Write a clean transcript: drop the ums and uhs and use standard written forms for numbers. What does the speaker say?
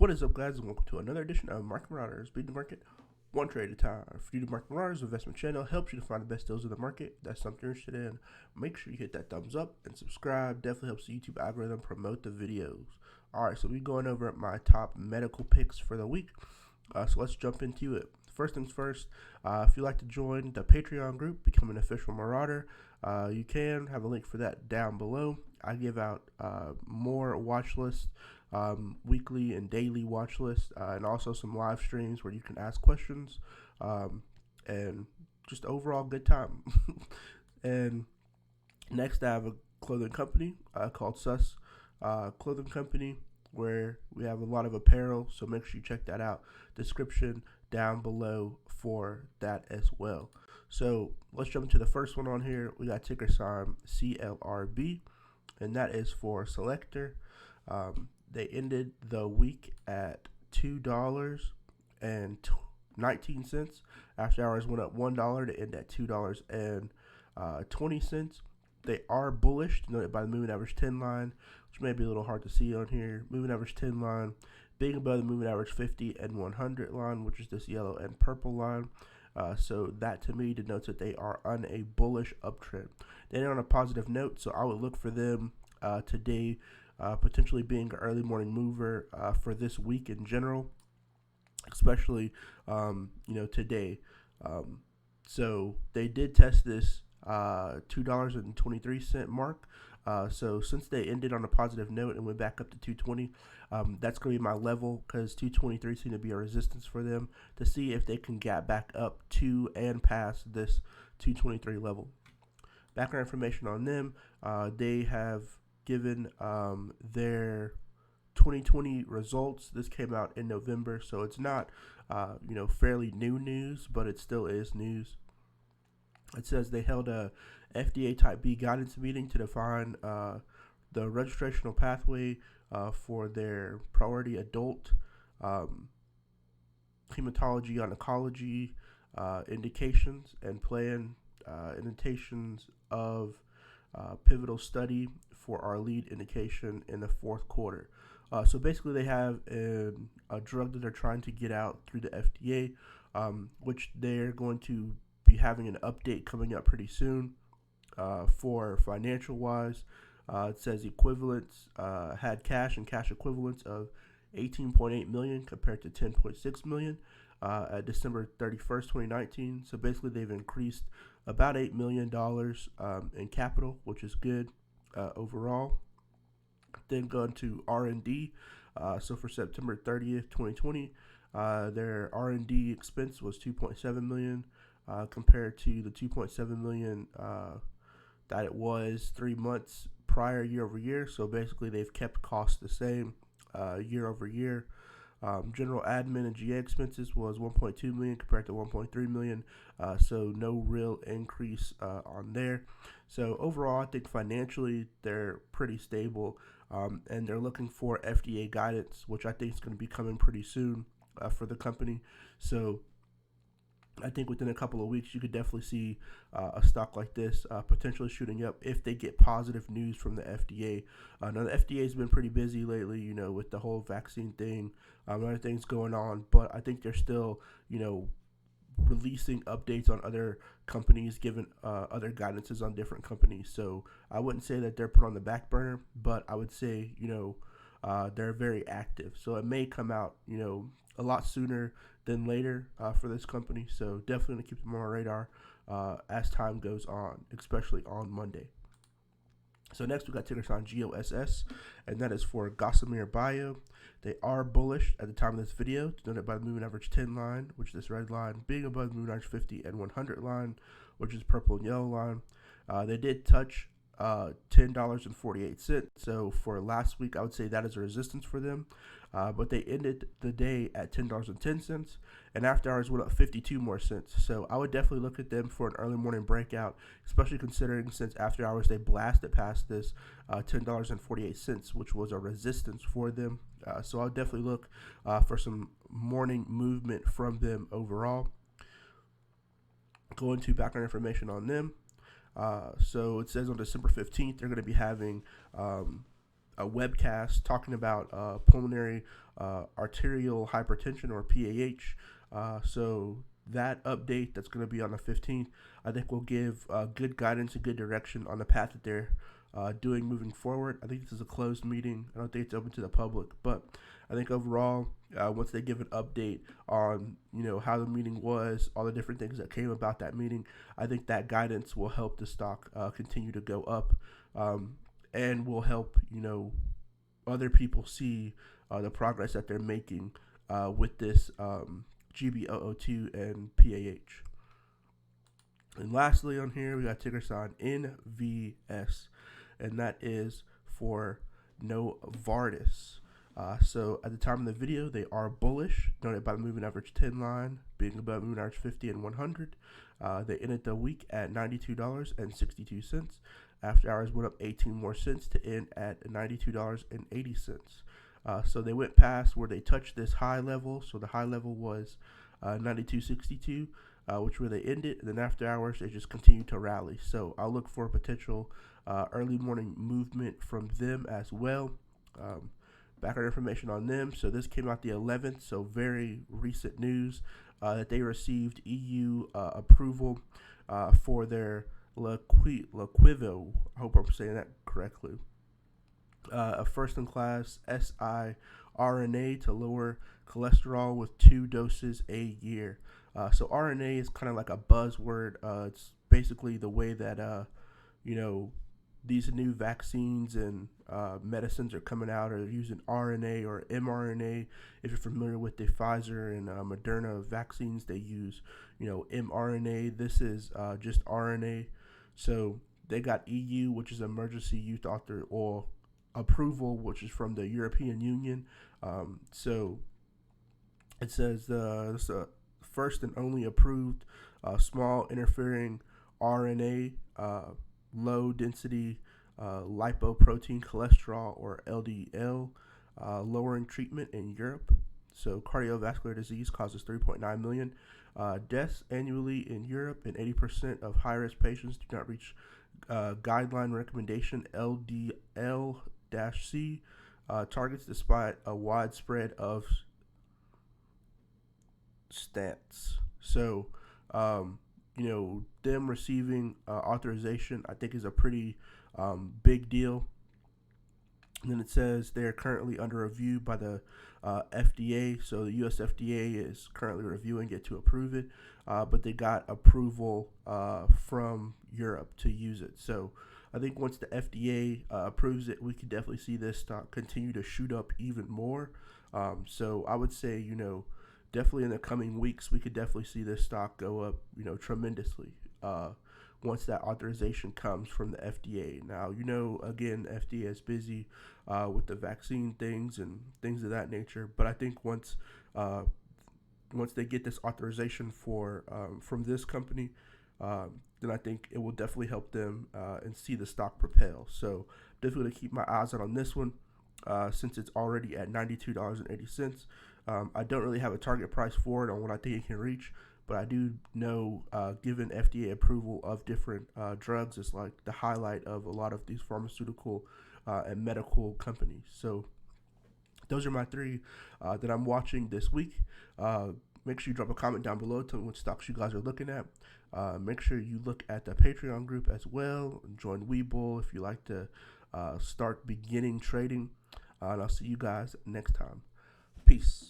What is up, guys, and welcome to another edition of Market Marauders, beating the market one trade at a time. For you, the Market Marauders investment channel helps you to find the best deals in the market. If that's something you're interested in, make sure you hit that thumbs up and subscribe. Definitely helps the YouTube algorithm promote the videos. Alright, so we're going over my top medical picks for the week. So let's jump into it. First things first, if you'd like to join the Patreon group, become an official Marauder, you can have a link for that down below. I give out more watch lists, weekly and daily watch lists, and also some live streams where you can ask questions, and just overall good time. And next, I have a clothing company called CLRB Clothing Company, where we have a lot of apparel, so make sure you check that out. Description down below for that as well. So let's jump into the first one on here. We got ticker sign CLRB, and that is for Selector. They ended the week at $2.19. After hours went up $1 to end at $2.20. They are bullish, denoted by the moving average 10 line, which may be a little hard to see on here. Moving average 10 line being above the moving average 50 and 100 line, which is this yellow and purple line. So that to me denotes that they are on a bullish uptrend. They're on a positive note, so I would look for them today, potentially being an early morning mover for this week in general, especially today. So they did test this $2.23 mark. So since they ended on a positive note and went back up to 220, that's going to be my level, because 223 seemed to be a resistance for them, to see if they can get back up to and past this 223 level. Background information on them: they have given their 2020 results. This came out in November, so it's not fairly new news, but it still is news. It says they held a FDA Type B guidance meeting to define the registrational pathway for their priority adult hematology oncology indications, and plan indications of pivotal study for our lead indication in the fourth quarter. So basically they have a drug that they're trying to get out through the FDA, which they're going to be having an update coming up pretty soon. For financial wise, it says equivalents had cash and cash equivalents of $18.8 million compared to $10.6 million at December 31st, 2019. So basically they've increased about $8 million in capital, which is good overall. Then going to R&D. So for September 30th, 2020, their R&D expense was $2.7 million compared to the $2.7 million that it was 3 months prior, year over year. So basically they've kept costs the same year over year. General admin and GA expenses was $1.2 million compared to $1.3 million, so no real increase on there. So overall, I think financially they're pretty stable, and they're looking for FDA guidance, which I think is going to be coming pretty soon for the company. So I think within a couple of weeks, you could definitely see a stock like this potentially shooting up if they get positive news from the FDA. Now, the FDA has been pretty busy lately, with the whole vaccine thing, other things going on, but I think they're still, releasing updates on other companies, giving other guidances on different companies. So I wouldn't say that they're put on the back burner, but I would say, they're very active. So it may come out, a lot sooner than later for this company. So definitely keep them on our radar as time goes on, especially on Monday. So next we got ticker sign GOSS, and that is for Gossamer Bio. They are bullish at the time of this video, denoted by the moving average 10 line, which is this red line, being above the moving average 50 and 100 line, which is purple and yellow line. They did touch $10.48. So for last week, I would say that is a resistance for them. But they ended the day at $10.10, and after hours went up 52 more cents. So I would definitely look at them for an early morning breakout, especially considering since after hours they blasted past this $10.48, which was a resistance for them. So I'll definitely look for some morning movement from them overall. Going to background information on them. So it says on December 15th, they're going to be having a webcast talking about pulmonary arterial hypertension, or PAH. So that update that's going to be on the 15th, I think will give good guidance and good direction on the path that they're doing moving forward. I think this is a closed meeting. I don't think it's open to the public, but I think overall, once they give an update on how the meeting was, all the different things that came about that meeting, I think that guidance will help the stock continue to go up, and will help other people see the progress that they're making with this GBO02 and PAH. And lastly on here, we got ticker sign NVS, and that is for Novartis. So at the time of the video, they are bullish, noted by the moving average 10 line being above moving average 50 and 100. They ended the week at $92.62. After hours went up 18 more cents to end at $92.80. So they went past where they touched this high level. So the high level was 92.62, which where they ended. And then after hours, they just continued to rally. So I'll look for a potential early morning movement from them as well. Background information on them. So this came out the 11th, so very recent news that they received EU approval for their Lequivo. I hope I'm saying that correctly. A first-in-class siRNA to lower cholesterol with 2 doses a year. So RNA is kind of like a buzzword. It's basically the way that these new vaccines and medicines are coming out, or using RNA or mRNA. If you're familiar with the Pfizer and Moderna vaccines, they use mRNA. This is just RNA. So they got EU, which is emergency use author or approval, which is from the European Union. So it says this first and only approved small interfering RNA low density lipoprotein cholesterol, or LDL, lowering treatment in Europe. So cardiovascular disease causes 3.9 million deaths annually in Europe, and 80% of high-risk patients do not reach guideline recommendation LDL-C targets despite a widespread of stents. So them receiving authorization, I think, is a pretty big deal. And then it says they are currently under review by the FDA. So the U.S. FDA is currently reviewing it to approve it, but they got approval from Europe to use it. So I think once the FDA approves it, we could definitely see this stock continue to shoot up even more. So I would say, definitely in the coming weeks, we could definitely see this stock go up, tremendously. Once that authorization comes from the FDA. Now, again, FDA is busy with the vaccine things and things of that nature. But I think once they get this authorization from this company, then I think it will definitely help them and see the stock propel. So definitely going to keep my eyes out on this one since it's already at $92.80. I don't really have a target price for it on what I think it can reach. But I do know, given FDA approval of different drugs, is like the highlight of a lot of these pharmaceutical and medical companies. So those are my 3 that I'm watching this week. Make sure you drop a comment down below. Tell me what stocks you guys are looking at. Make sure you look at the Patreon group as well. Join Webull if you like to start beginning trading. And I'll see you guys next time. Peace.